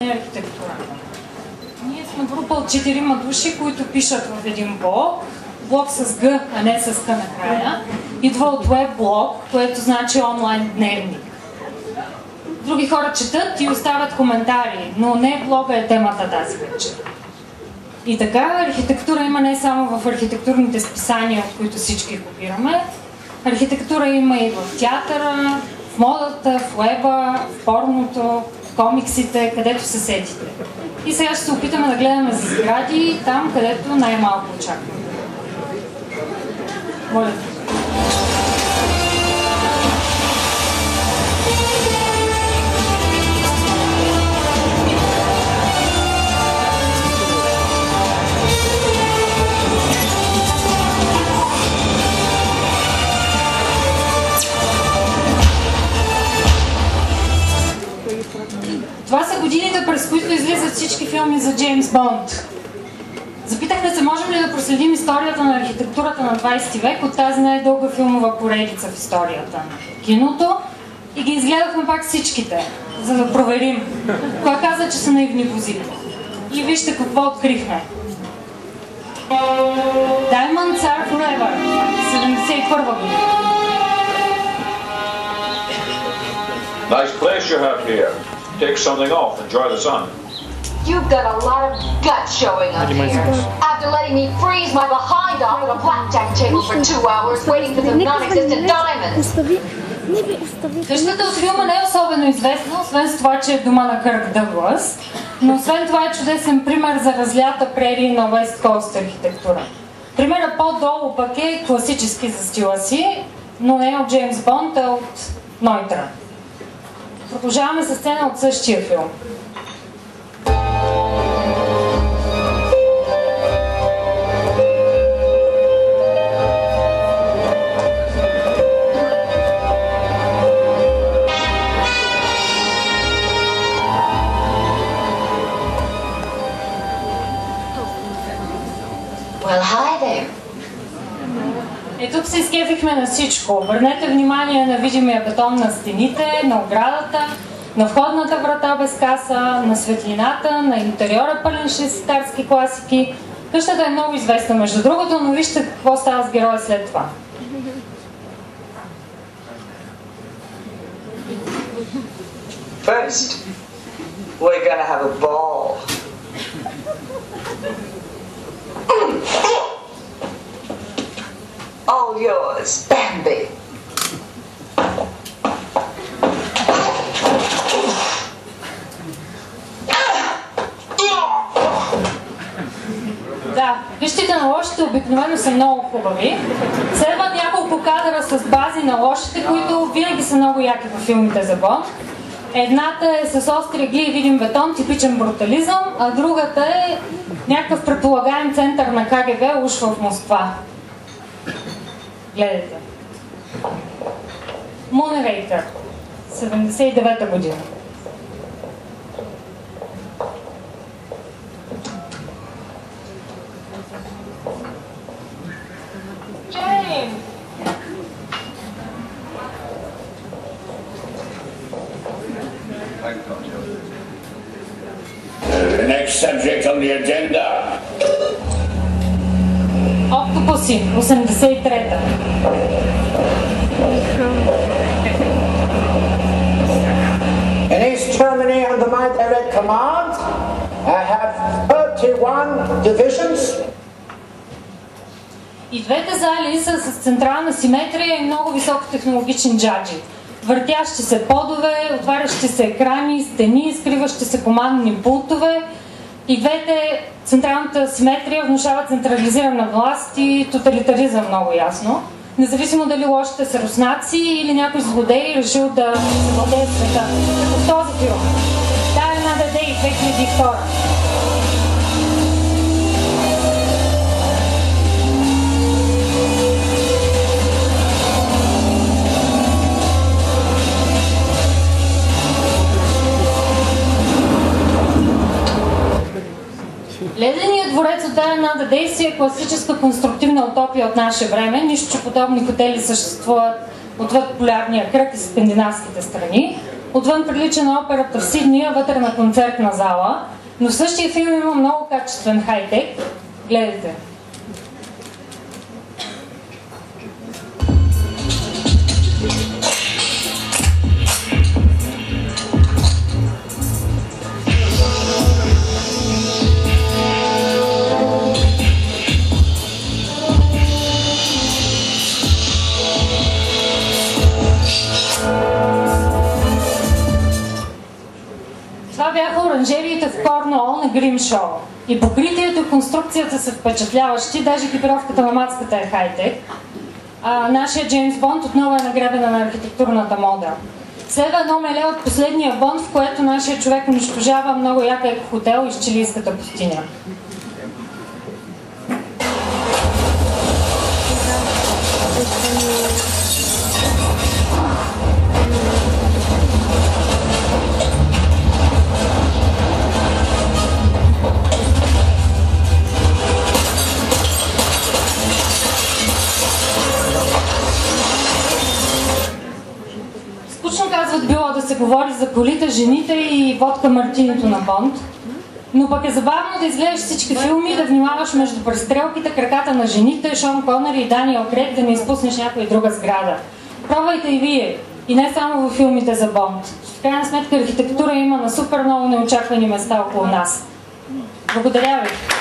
архитектура. Ние сме група от 4 души, които пишат в един блог. Блог с Г, а не с К накрая. Идва от веб блог, което значи онлайн дневник. Други хора четат и оставят коментари, но не блога е темата тази вечер. И така, архитектура има не само в архитектурните списания, от които всички копираме. Архитектура има и в театъра, в модата, в уеба, в порното, в комиксите, където се сетите. И сега ще се опитаме да гледаме за сгради там, където най-малко очакваме. Моля. Това са годините, през които излизат всички филми за Джеймс Бонд. Запитахме се, можем ли да проследим историята на архитектурата на 20 век от тази най-дълга филмова поредица в историята на киното и ги изгледахме пак всичките, за да проверим. Кой каза, че са наивни возите? И вижте какво открихме. Diamonds Are Forever, 71 година. Nice place you have here. Take something off, enjoy the sun. You've got a lot of guts showing up here. After letting me freeze my behind off at a blackjack table for 2 hours waiting for some non-existent diamonds. Къщата от филма не е особено известна, освен с това, че е дома на Кърк Дъглас, но освен това е чудесен пример за разлята прерии на Уест Коуст архитектура. Примерът по-долу пък е класически за стила си, но не от Джеймс Бонд, а от Нойтра. Продължаваме със сцена от същия филм. Well, hi there. И тук се изкефихме на всичко. Обърнете внимание на видимия бетон на стените, на оградата, на входната врата без каса, на светлината, на интериора пълен швейцарски класики. Къщата е много известна между другото, но вижте какво става с героя след това. First, we're gonna have a ball. All yours, Bambi. Да, къщите на лошите обикновено са много хубави. Следват няколко кадъра с бази на лошите, които винаги са много яки във филмите за Бонд. Едната е с остри игли и видим бетон, типичен брутализъм, а другата е някакъв предполагаем център на КГБ, уж в Москва. Гледайте. Moonraker, 79-та година. Джейн! The next subject on the agenda. Октопуси, 83-та. In East Germany, under my direct command, I have 31 divisions. И двете зали са с централна симетрия и много високотехнологични джаджи. Въртящи се подове, отварящи се екрани, стени, скриващи се командни пултове. И двете централната симетрия внушава централизирана власт и тоталитаризъм много ясно. Независимо дали лошите са руснаци или някой злодей решил да завладее света. В този филм. Die Another Day, 2002. Леденият дворец от Die Another Day си е класическа конструктивна утопия от наше време, нищо че подобни хотели съществуват отвъд полярния кръг и скандинавските страни. Отвън прилича на операта в Сидни, а вътре на концертна зала. Но в същия филм има много качествен хай-тек. Гледайте. Това бяха оранжериите в Корнуол на Гримшоу. И покритието и конструкцията са впечатляващи, даже екипировката на мацката е хай-тек. Нашия Джеймс Бонд отново е награбена на архитектурната мода. Следва едно меле от последния Бонд, в което нашия човек унищожава много як еко-хотел из чилийската пустиня. Казват, било да се говори за колите, жените и водка мартинито на Бонд. Но пък е забавно да изгледаш всички филми и да внимаваш между престрелките, краката на жените, Шон Конъри и Даниел Крейг, да не изпуснеш някоя друга сграда. Пробвайте и вие. И не само във филмите за Бонд. В крайна сметка архитектура има на супер много неочаквани места около нас. Благодаря ви!